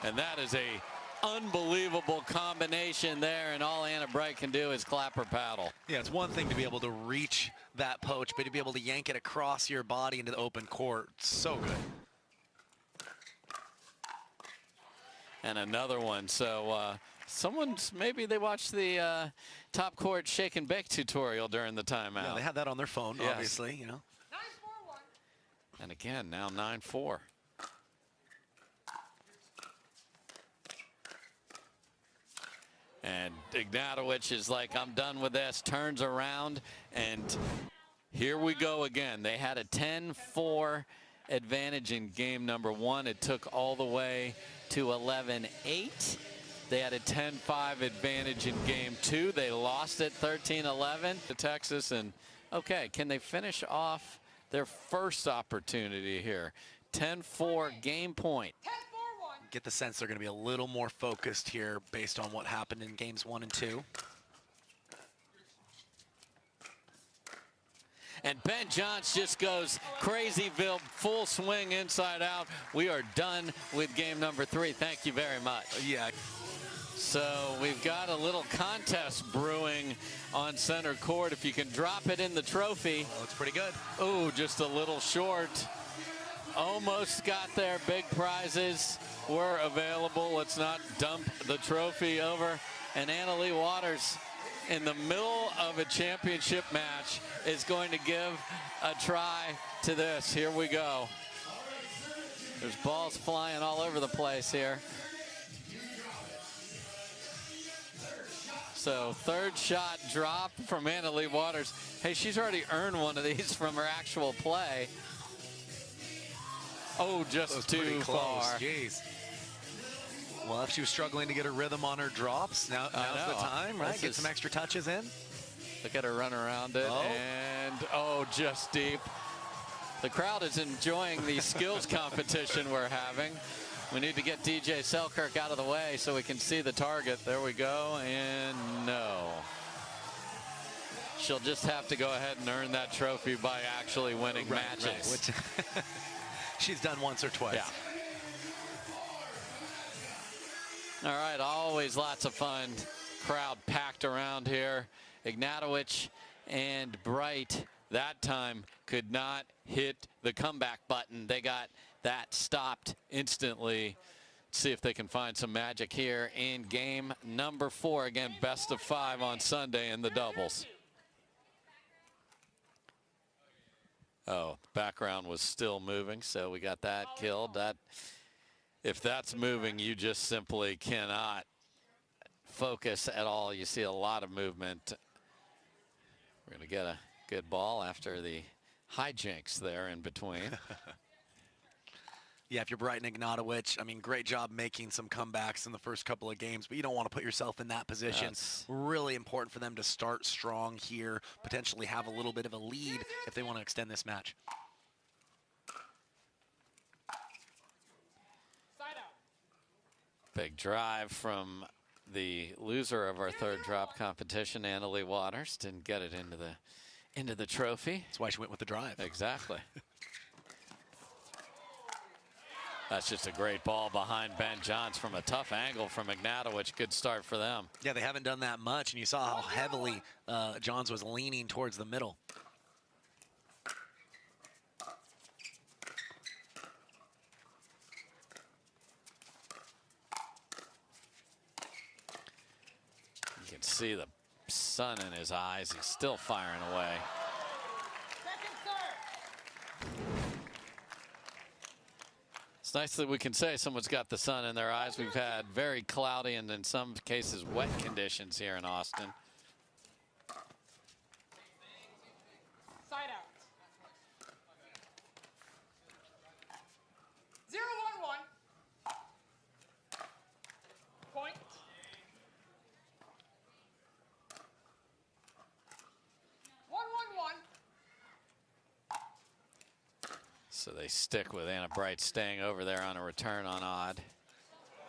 And that is a unbelievable combination there, and all Anna Bright can do is clap her paddle. Yeah, it's one thing to be able to reach that poach, but to be able to yank it across your body into the open court, so good. And another one. So maybe they watched the top court shake and bake tutorial during the timeout. Yeah, they had that on their phone, Yes. obviously, you know. 9-4-1. And again, now 9-4. And Ignatowitch is like, I'm done with this, turns around, and here we go again. They had a 10-4 advantage in game number 1. It took all the way to 11-8. They had a 10-5 advantage in game 2. They lost it 13-11 to Texas. And okay, can they finish off their first opportunity here? 10-4 game point. 10-4-1. Get the sense they're going to be a little more focused here based on what happened in games 1 and 2. And Ben Johns just goes crazyville, full swing inside out. We are done with game number 3. Thank you very much. Yeah. So we've got a little contest brewing on center court. If you can drop it in the trophy. Looks pretty good. Oh, just a little short. Almost got there. Big prizes were available. Let's not dump the trophy over. And Anna Leigh Waters, in the middle of a championship match, is going to give a try to this. Here we go. There's balls flying all over the place here. So third shot drop from Leigh Waters. Hey, she's already earned one of these from her actual play. Oh, just too far. Jeez. Well, if she was struggling to get her rhythm on her drops, now's the time, right? Get some extra touches in. Look at her run around it, and just deep. The crowd is enjoying the skills competition we're having. We need to get DJ Selkirk out of the way so we can see the target. There we go, and no. She'll just have to go ahead and earn that trophy by actually winning matches. Right, which she's done once or twice. Yeah. All right, always lots of fun. Crowd packed around here. Ignatowitch and Bright that time could not hit the comeback button. They got that stopped instantly. See if they can find some magic here in game number 4. Again, best of 5 on Sunday in the doubles. Oh, background was still moving, so we got that killed. If that's moving, you just simply cannot focus at all. You see a lot of movement. We're going to get a good ball after the hijinks there in between. Yeah, if you're Bright and Ignatowitch, I mean, great job making some comebacks in the first couple of games, but you don't want to put yourself in that position. It's really important for them to start strong here, potentially have a little bit of a lead if they want to extend this match. Big drive from the loser of our third drop competition, Leigh Waters. Didn't get it into the trophy. That's why she went with the drive. Exactly. That's just a great ball behind Ben Johns from a tough angle from Ignatowitch. Good start for them. Yeah, they haven't done that much, and you saw how heavily Johns was leaning towards the middle. You can see the sun in his eyes. He's still firing away. It's nice that we can say someone's got the sun in their eyes. We've had very cloudy and in some cases wet conditions here in Austin. Side out. 0-1-1. Point. 1-1-1. So they stick with Anna Bright staying over there on a return on odd.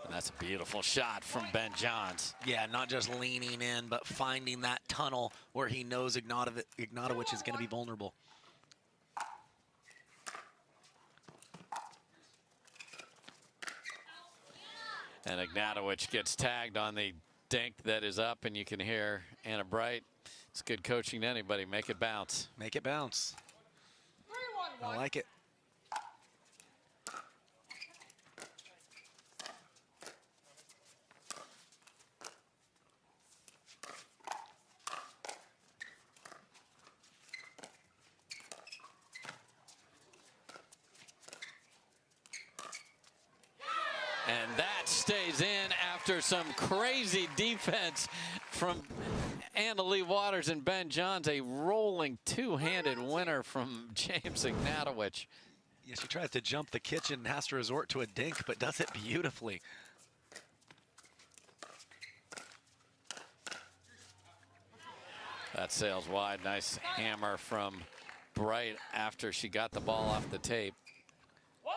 And that's a beautiful shot from Ben Johns. Yeah, not just leaning in, but finding that tunnel where he knows Ignatowitch is going to be vulnerable. And Ignatowitch gets tagged on the dink that is up, and you can hear Anna Bright. It's good coaching to anybody. Make it bounce. Make it bounce. 3-1-1. I like it. And that stays in after some crazy defense from Leigh Waters and Ben Johns. A rolling two-handed winner from James Ignatowitch. Yeah, she tries to jump the kitchen and has to resort to a dink, but does it beautifully. That sails wide. Nice hammer from Bright after she got the ball off the tape. 1-3-1.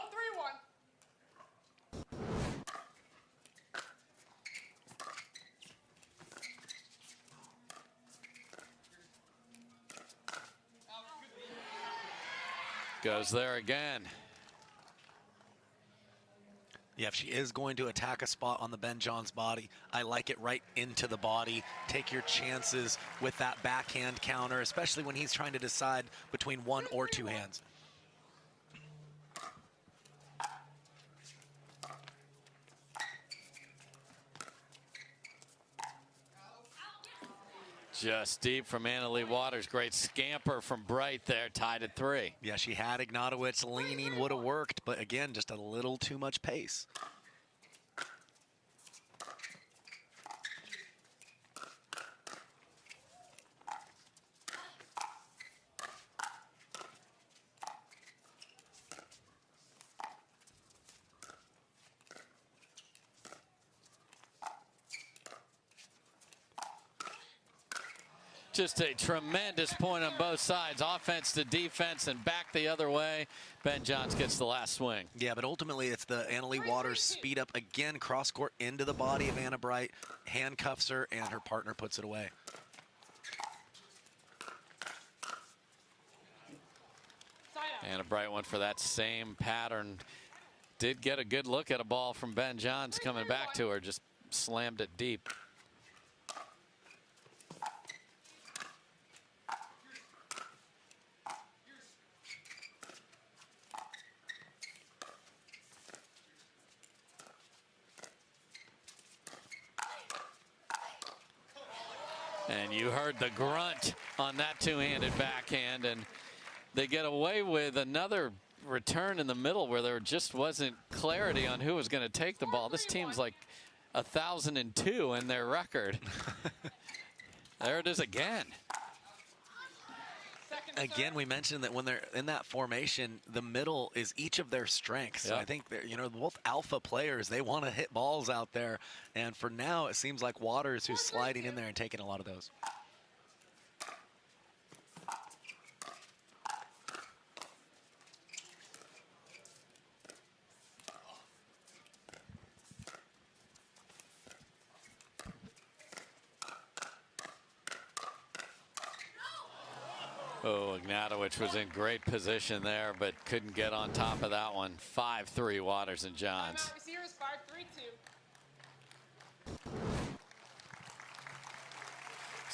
Goes there again. Yeah, if she is going to attack a spot on the Ben Johns body, I like it right into the body. Take your chances with that backhand counter, especially when he's trying to decide between one or two hands. Just deep from Leigh Waters. Great scamper from Bright there, tied at 3. Yeah, she had Ignatowitch leaning, would have worked, but again, just a little too much pace. Just a tremendous point on both sides. Offense to defense and back the other way. Ben Johns gets the last swing. Yeah, but ultimately it's the Leigh Waters speed up again, cross court into the body of Anna Bright, handcuffs her, and her partner puts it away. Anna Bright went for that same pattern. Did get a good look at a ball from Ben Johns coming back to her, just slammed it deep. And you heard the grunt on that two-handed backhand, and they get away with another return in the middle where there just wasn't clarity on who was going to take the ball. This team's like 1,002 in their record. There it is again. Again, we mentioned that when they're in that formation, the middle is each of their strengths. Yep. So I think they're, you know, both alpha players, they want to hit balls out there. And for now, it seems like Waters, who's sliding in there and taking a lot of those. Oh, Ignatowitch was in great position there, but couldn't get on top of that one. 5-3 Waters and Johns. Receivers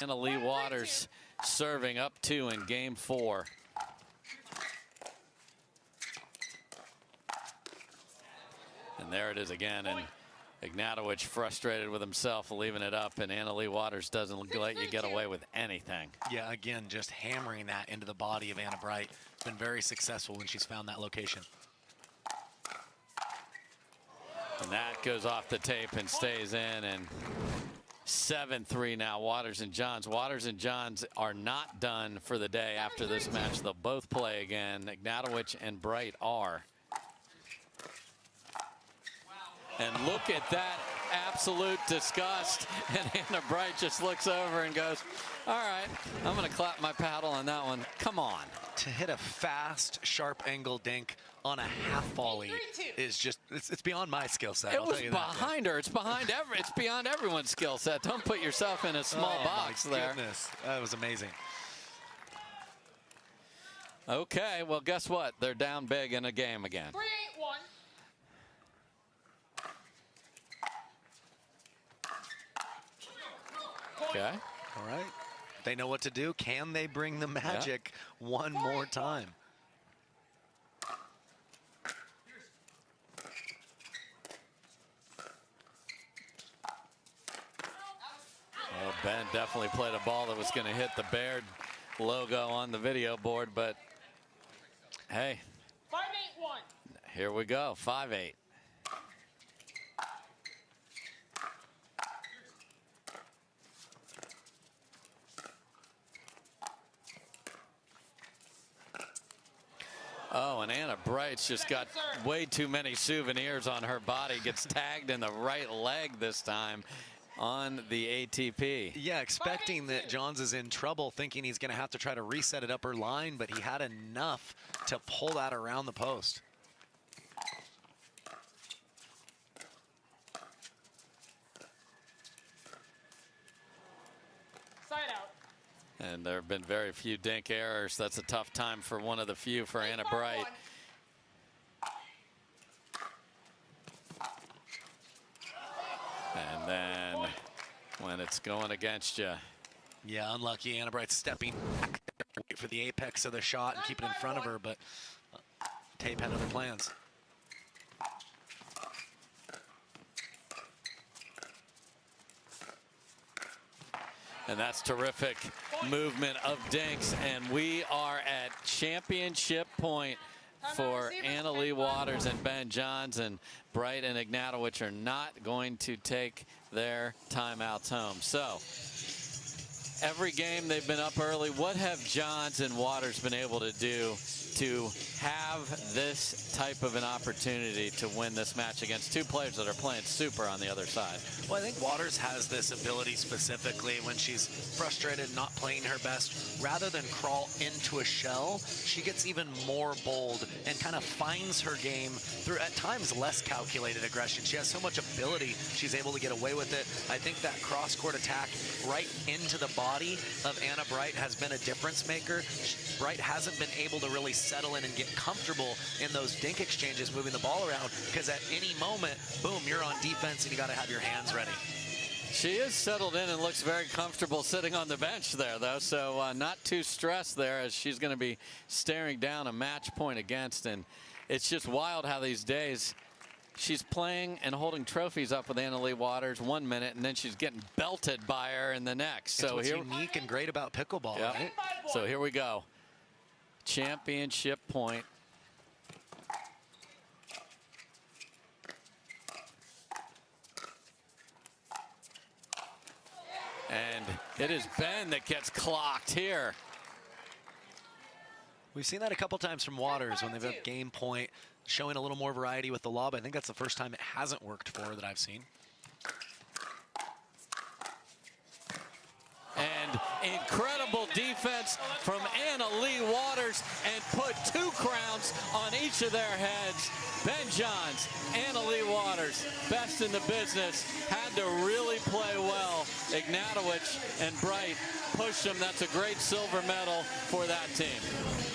5-3-2. And Leigh Waters serving up 2 in game 4. And there it is again. And Ignatowicz frustrated with himself, leaving it up, and Leigh Waters doesn't let you get away with anything. Yeah, again, just hammering that into the body of Anna Bright. Been very successful when she's found that location. And that goes off the tape and stays in, and 7-3 now, Waters and Johns. Waters and Johns are not done for the day after this match. They'll both play again. Ignatowicz and Bright are. And look at that absolute disgust. And Anna Bright just looks over and goes, all right, I'm going to clap my paddle on that one. Come on. To hit a fast, sharp angle dink on a half volley is just, it's beyond my skill set. It I'll was tell you that, behind her. It's beyond everyone's skill set. Don't put yourself in a small box my there. Goodness. That was amazing. Okay, well, guess what? They're down big in a game again. 3-8-1. Okay. All right. They know what to do. Can they bring the magic one more time? Well, Ben definitely played a ball that was going to hit the Baird logo on the video board, but hey, 5-8-1. here we go, 5-8. Oh, and Anna Bright's just got way too many souvenirs on her body. Gets tagged in the right leg this time on the ATP. Yeah, expecting that Johns is in trouble, thinking he's going to have to try to reset it up her line, but he had enough to pull that around the post. Side out. And there have been very few dink errors. That's a tough time for one of the few for Anna Bright. And then when it's going against you. Yeah, unlucky. Anna Bright stepping back there, wait for the apex of the shot and keep it in front of her, but Tape had other plans. And that's terrific movement of dinks. And we are at championship point for Leigh Waters and Ben Johns, and Bright and Ignatowitch are not going to take their timeouts home. So every game they've been up early. What have Johns and Waters been able to do to have this type of an opportunity to win this match against two players that are playing super on the other side? Well, I think Waters has this ability specifically when she's frustrated, not playing her best. Rather than crawl into a shell, she gets even more bold and kind of finds her game through, at times, less calculated aggression. She has so much ability, she's able to get away with it. I think that cross-court attack right into the body of Anna Bright has been a difference maker. Bright hasn't been able to really settle in and get comfortable in those dink exchanges moving the ball around, because at any moment, boom, you're on defense and you got to have your hands ready. She is settled in and looks very comfortable sitting on the bench there, though, so not too stressed there, as she's going to be staring down a match point against. And it's just wild how these days she's playing and holding trophies up with Leigh Waters 1 minute, and then she's getting belted by her in the next. It's so what's here, unique and great about pickleball, yep. right? So here we go. Championship point. And it is Ben that gets clocked here. We've seen that a couple times from Waters when they've had game point, showing a little more variety with the lob. I think that's the first time it hasn't worked for her that I've seen. And incredible defense from Leigh Waters, and put 2 crowns on each of their heads. Ben Johns, Leigh Waters, best in the business, had to really play well. Ignatowitch and Bright pushed them. That's a great silver medal for that team.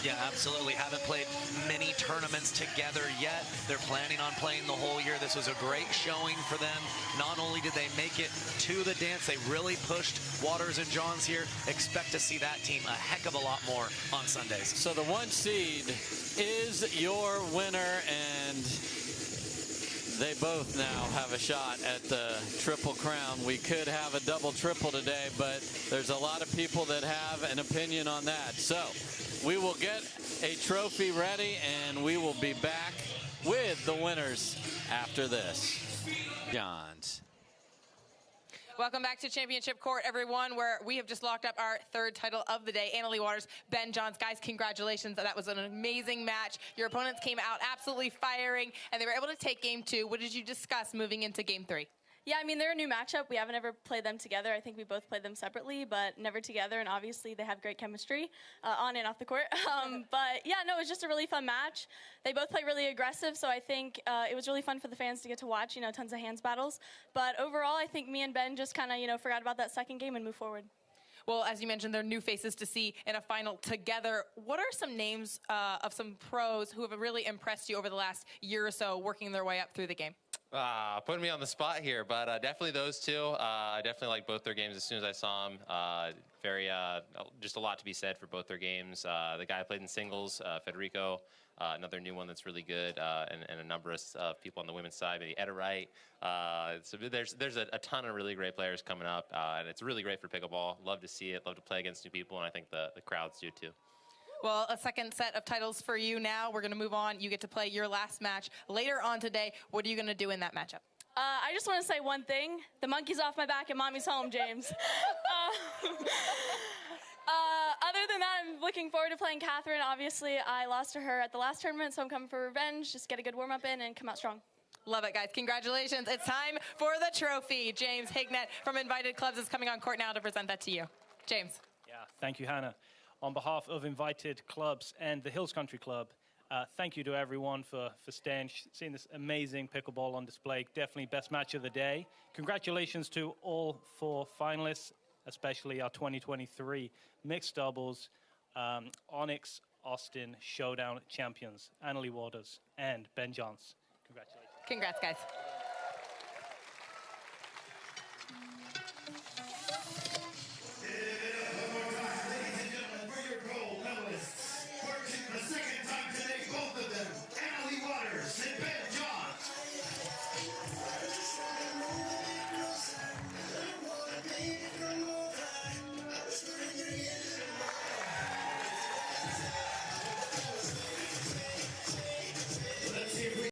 Yeah, absolutely. Haven't played many tournaments together yet. They're planning on playing the whole year. This was a great showing for them. Not only did they make it to the dance, they really pushed Waters and Johns here. Expect to see that team a heck of a lot more on Sundays. So the 1 seed is your winner, and they both now have a shot at the Triple Crown. We could have a double triple today, but there's a lot of people that have an opinion on that. So we will get a trophy ready, and we will be back with the winners after this. Johns. Welcome back to Championship Court, everyone, where we have just locked up our 3rd title of the day. Leigh Waters, Ben Johns. Guys, congratulations. That was an amazing match. Your opponents came out absolutely firing, and they were able to take game 2. What did you discuss moving into game 3? Yeah, I mean, they're a new matchup. We haven't ever played them together. I think we both played them separately, but never together, and obviously they have great chemistry on and off the court. But yeah, no, it was just a really fun match. They both play really aggressive, so I think it was really fun for the fans to get to watch, you know, tons of hands battles. But overall, I think me and Ben just kind of, you know, forgot about that second game and moved forward. Well, as you mentioned, they're new faces to see in a final together. What are some names of some pros who have really impressed you over the last year or so working their way up through the game? Putting me on the spot here, but definitely those 2. I definitely liked both their games as soon as I saw them. Just a lot to be said for both their games. The guy who played in singles, Federico, another new one that's really good, and a number of people on the women's side, maybe Etta Wright. So there's a ton of really great players coming up, and it's really great for pickleball. Love to see it, love to play against new people, and I think the crowds do too. Well, a second set of titles for you now. We're going to move on. You get to play your last match later on today. What are you going to do in that matchup? I just want to say one thing. The monkey's off my back and mommy's home, James. Other than that, I'm looking forward to playing Catherine. Obviously, I lost to her at the last tournament, so I'm coming for revenge. Just get a good warm-up in and come out strong. Love it, guys. Congratulations. It's time for the trophy. James Hignett from Invited Clubs is coming on court now to present that to you. James. Yeah, thank you, Hannah. On behalf of Invited Clubs and the Hills Country Club, thank you to everyone for seeing this amazing pickleball on display. Definitely best match of the day. Congratulations to all 4 finalists, especially our 2023 mixed doubles, Onix, Austin, Showdown champions, Leigh Waters and Ben Johns. Congratulations. Congrats, guys.